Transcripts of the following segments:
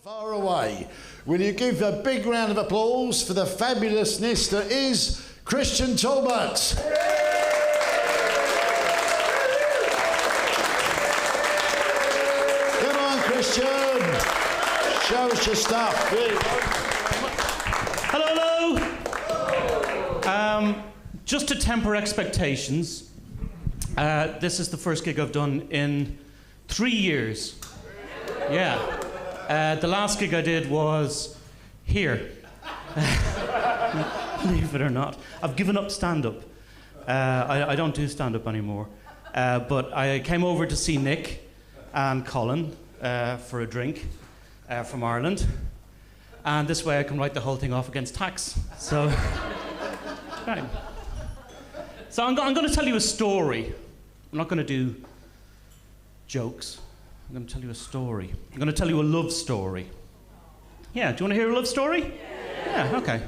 Far away. Will you give a big round of applause for the fabulousness that is Christian Talbot? Come on, Christian. Show us your stuff. Hello, hello. Just to temper expectations, this is the first gig I've done in 3 years. Yeah. The last gig I did was here. Believe it or not. I've given up stand-up. I don't do stand-up anymore. But I came over to see Nick and Colin for a drink from Ireland. And this way I can write the whole thing off against tax. So, right. So I'm going to tell you a story. I'm not going to do jokes. I'm going to tell you a story. I'm going to tell you a love story. Yeah, do you want to hear a love story? Yeah, okay.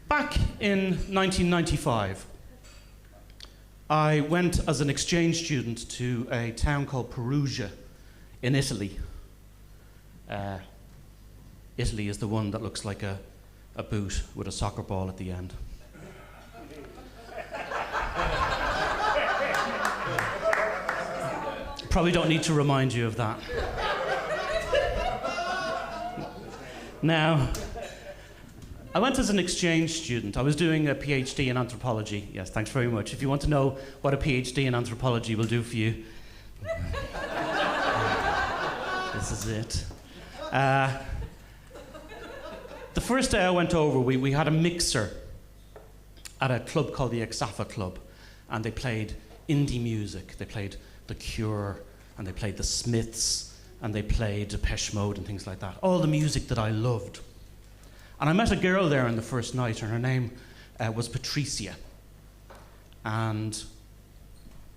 Back in 1995, I went as an exchange student to a town called Perugia in Italy. Italy is the one that looks like a boot with a soccer ball at the end. Probably don't need to remind you of that. Now, I went as an exchange student. I was doing a PhD in anthropology. Yes, thanks very much. If you want to know what a PhD in anthropology will do for you, this is it. The first day I went over, we had a mixer at a club called the Exafa Club, and they played indie music. They played The Cure, and they played The Smiths, and they played Depeche Mode and things like that. All the music that I loved. And I met a girl there on the first night, and her name was Patricia. And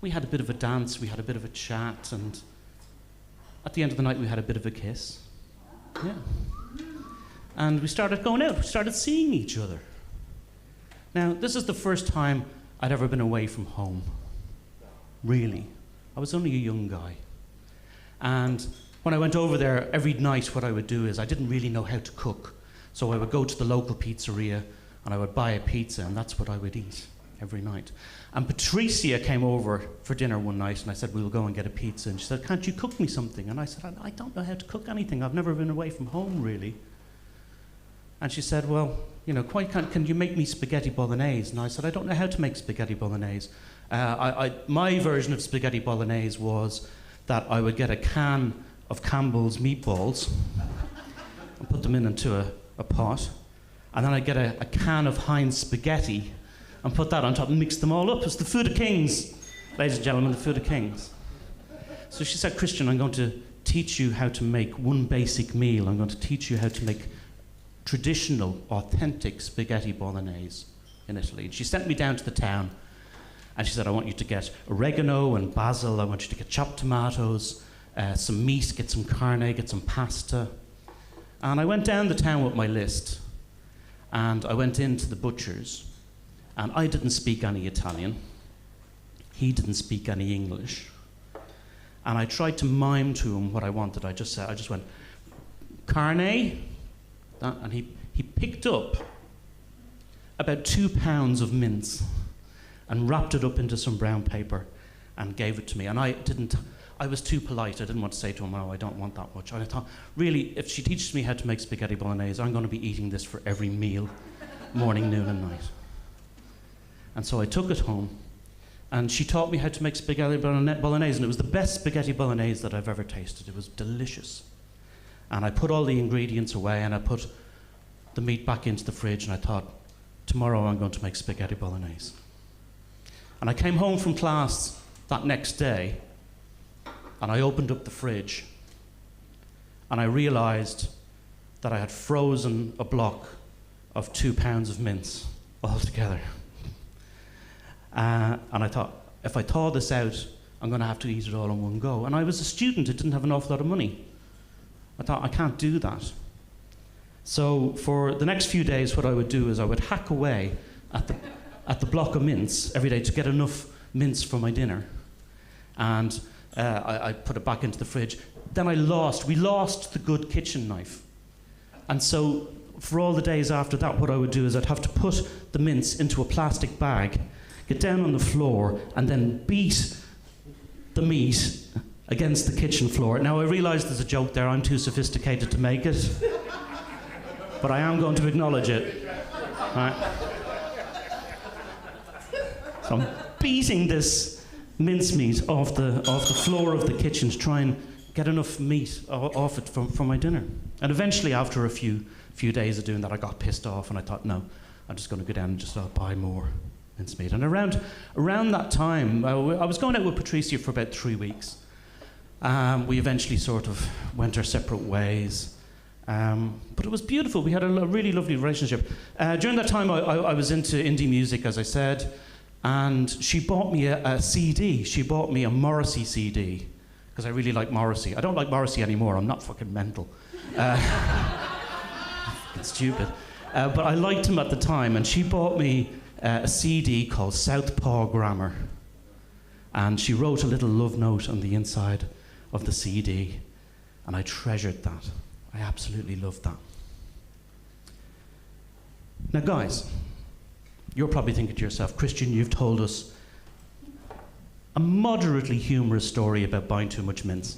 we had a bit of a dance, we had a bit of a chat, and at the end of the night we had a bit of a kiss. Yeah. And we started going out, we started seeing each other. Now, this is the first time I'd ever been away from home. Really. I was only a young guy. And when I went over there, every night what I would do is I didn't really know how to cook. So I would go to the local pizzeria and I would buy a pizza, and that's what I would eat every night. And Patricia came over for dinner one night, and I said, we'll go and get a pizza. And she said, can't you cook me something? And I said, I don't know how to cook anything. I've never been away from home, really. And she said, well, you know, can you make me spaghetti bolognese? And I said, I don't know how to make spaghetti bolognese. My version of spaghetti bolognese was that I would get a can of Campbell's meatballs and put them into a pot, and then I'd get a can of Heinz spaghetti and put that on top and mix them all up. It's the food of kings, ladies and gentlemen, the food of kings. So she said, Christian, I'm going to teach you how to make one basic meal. I'm going to teach you how to make traditional, authentic spaghetti bolognese in Italy. And she sent me down to the town, and she said, I want you to get oregano and basil, I want you to get chopped tomatoes, some meat, get some carne, get some pasta. And I went down the town with my list, and I went into the butcher's, and I didn't speak any Italian. He didn't speak any English. And I tried to mime to him what I wanted. I just went, carne, and he picked up about 2 pounds of mince and wrapped it up into some brown paper and gave it to me. And I was too polite. I didn't want to say to him, oh, I don't want that much. And I thought, really, if she teaches me how to make spaghetti bolognese, I'm going to be eating this for every meal, morning, noon, and night. And so I took it home, and she taught me how to make spaghetti bolognese, and it was the best spaghetti bolognese that I've ever tasted. It was delicious. And I put all the ingredients away, and I put the meat back into the fridge, and I thought, tomorrow I'm going to make spaghetti bolognese. And I came home from class that next day, and I opened up the fridge, and I realized that I had frozen a block of 2 pounds of mince all together. And I thought, if I thaw this out, I'm going to have to eat it all in one go. And I was a student, I didn't have an awful lot of money. I thought, I can't do that. So for the next few days, what I would do is I would hack away at the block of mince every day to get enough mince for my dinner. And I put it back into the fridge, then we lost the good kitchen knife. And so for all the days after that, what I would do is I'd have to put the mince into a plastic bag, get down on the floor, and then beat the meat against the kitchen floor. Now, I realise there's a joke there. I'm too sophisticated to make it. But I am going to acknowledge it. Right? So I'm beating this mincemeat off the floor of the kitchen to try and get enough meat off it for my dinner. And eventually, after a few days of doing that, I got pissed off and I thought, no, I'm just going to go down and just buy more mincemeat. And around that time, I was going out with Patricia for about 3 weeks. We eventually sort of went our separate ways. But it was beautiful. We had a really lovely relationship. During that time, I was into indie music, as I said, and she bought me a CD. She bought me a Morrissey CD, because I really like Morrissey. I don't like Morrissey anymore. I'm not fucking mental. It's stupid. But I liked him at the time, and she bought me a CD called Southpaw Grammar. And she wrote a little love note on the inside of the CD, and I treasured that. I absolutely loved that. Now, guys, you're probably thinking to yourself, Christian, you've told us a moderately humorous story about buying too much mince.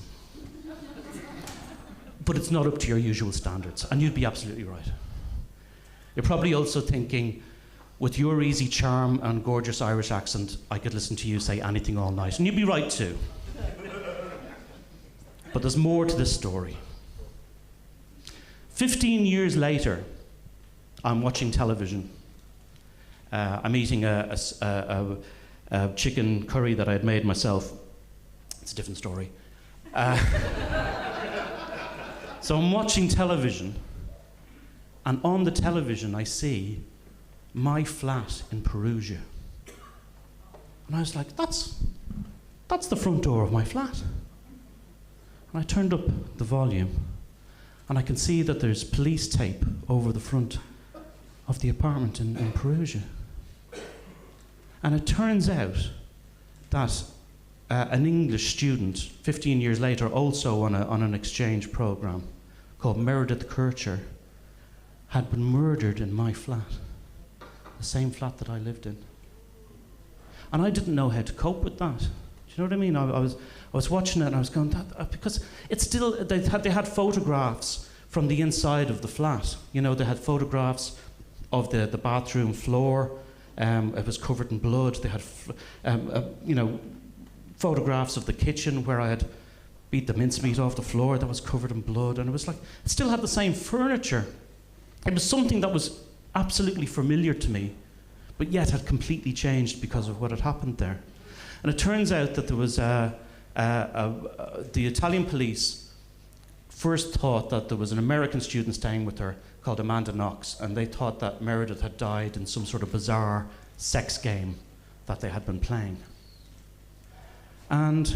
But it's not up to your usual standards, and you'd be absolutely right. You're probably also thinking, with your easy charm and gorgeous Irish accent, I could listen to you say anything all night, and you'd be right too. But there's more to this story. 15 years later, I'm watching television. I'm eating a chicken curry that I had made myself. It's a different story. So I'm watching television, and on the television I see my flat in Perugia. And I was like, that's the front door of my flat. And I turned up the volume, and I can see that there's police tape over the front of the apartment in Perugia. And it turns out that an English student, 15 years later, also on an exchange program called Meredith Kircher, had been murdered in my flat, the same flat that I lived in. And I didn't know how to cope with that. Do you know what I mean? I was watching it and I was going, because it's still, they had photographs from the inside of the flat. You know, they had photographs of the bathroom floor. It was covered in blood. They had, photographs of the kitchen where I had beat the mincemeat off the floor that was covered in blood. And it was like, it still had the same furniture. It was something that was absolutely familiar to me, but yet had completely changed because of what had happened there. And it turns out that there was the Italian police first thought that there was an American student staying with her called Amanda Knox, and they thought that Meredith had died in some sort of bizarre sex game that they had been playing. And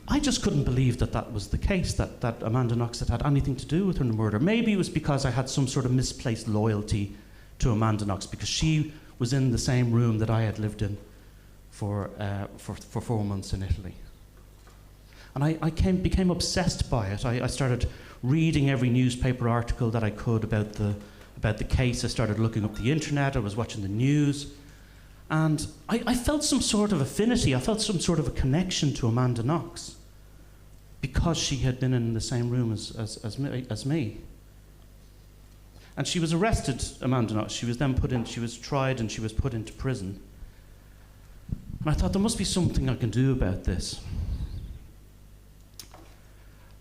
I just couldn't believe that that was the case, that Amanda Knox had anything to do with her murder. Maybe it was because I had some sort of misplaced loyalty to Amanda Knox, because she was in the same room that I had lived in for 4 months in Italy. And I became obsessed by it. I started reading every newspaper article that I could about the case. I started looking up the internet. I was watching the news. And I felt some sort of affinity. I felt some sort of a connection to Amanda Knox because she had been in the same room as me. And she was arrested, Amanda Knox. She was then she was tried and she was put into prison. And I thought, there must be something I can do about this.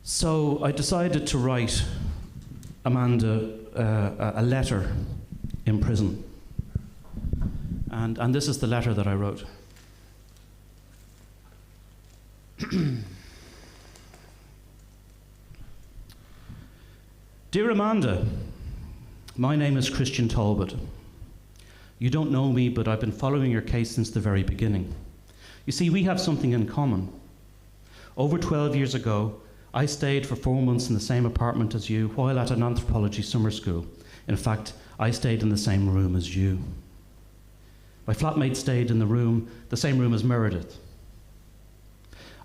So I decided to write Amanda a letter in prison. And this is the letter that I wrote. Dear Amanda, my name is Christian Talbot. You don't know me, but I've been following your case since the very beginning. You see, we have something in common. Over 12 years ago, I stayed for 4 months in the same apartment as you while at an anthropology summer school. In fact, I stayed in the same room as you. My flatmate stayed in the same room as Meredith.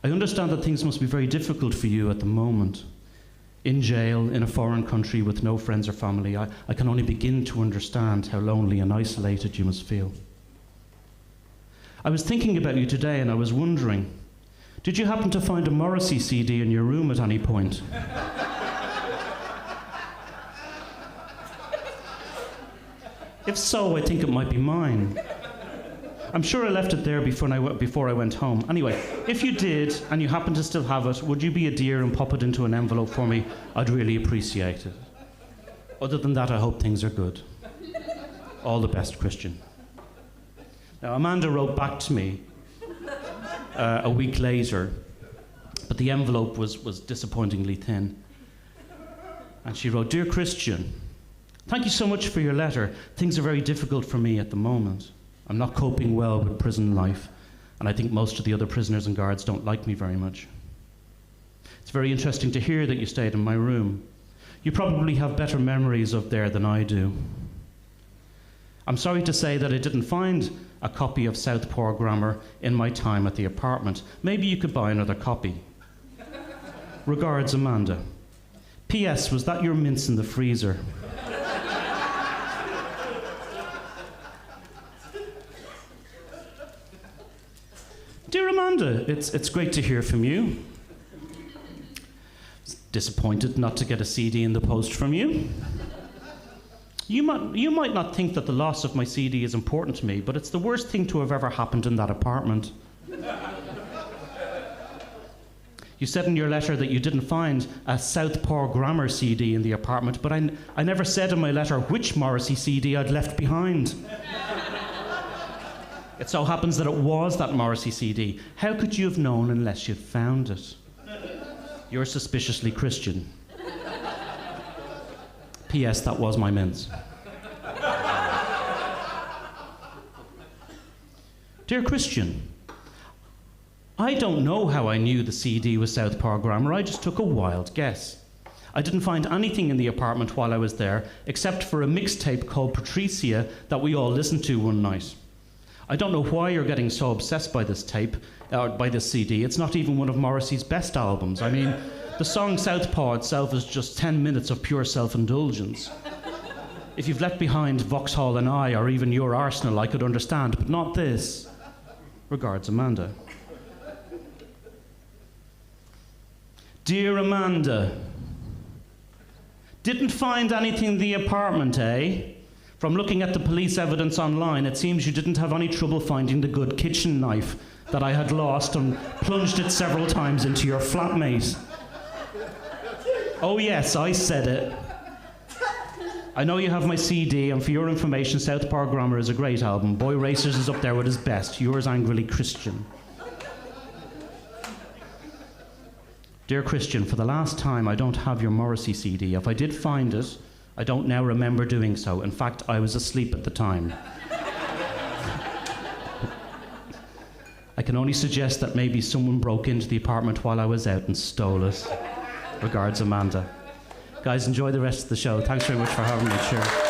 I understand that things must be very difficult for you at the moment. In jail, in a foreign country with no friends or family, I can only begin to understand how lonely and isolated you must feel. I was thinking about you today and I was wondering, did you happen to find a Morrissey CD in your room at any point? If so, I think it might be mine. I'm sure I left it there before I went home. Anyway, if you did, and you happen to still have it, would you be a dear and pop it into an envelope for me? I'd really appreciate it. Other than that, I hope things are good. All the best, Christian. Now, Amanda wrote back to me a week later, but the envelope was disappointingly thin. And she wrote, "Dear Christian, thank you so much for your letter. Things are very difficult for me at the moment. I'm not coping well with prison life, and I think most of the other prisoners and guards don't like me very much. It's very interesting to hear that you stayed in my room. You probably have better memories of there than I do. I'm sorry to say that I didn't find a copy of Southpaw Grammar in my time at the apartment. Maybe you could buy another copy. Regards, Amanda. P.S. Was that your mince in the freezer?" Dear Amanda, it's great to hear from you. Disappointed not to get a CD in the post from you. You might not think that the loss of my CD is important to me, but it's the worst thing to have ever happened in that apartment. You said in your letter that you didn't find a Southpaw Grammar CD in the apartment, but I never said in my letter which Morrissey CD I'd left behind. It so happens that it was that Morrissey CD. How could you have known unless you'd found it? You're suspiciously Christian. P.S. That was my mince. Dear Christian, I don't know how I knew the CD was Southpaw Grammar. I just took a wild guess. I didn't find anything in the apartment while I was there, except for a mixtape called Patricia that we all listened to one night. I don't know why you're getting so obsessed by this tape, or by this CD. It's not even one of Morrissey's best albums. I mean, the song Southpaw itself is just 10 minutes of pure self-indulgence. If you've left behind Vauxhall and I, or even Your Arsenal, I could understand, but not this. Regards, Amanda. Dear Amanda, didn't find anything in the apartment, eh? From looking at the police evidence online, it seems you didn't have any trouble finding the good kitchen knife that I had lost and plunged it several times into your flatmate. Oh yes, I said it. I know you have my CD, and for your information, Southpaw Grammar is a great album. Boy Racers is up there with his best. Yours angrily, Christian. Dear Christian, for the last time, I don't have your Morrissey CD. If I did find it, I don't now remember doing so. In fact, I was asleep at the time. I can only suggest that maybe someone broke into the apartment while I was out and stole it. Regards, Amanda. Guys, enjoy the rest of the show. Thanks very much for having me. Cheers.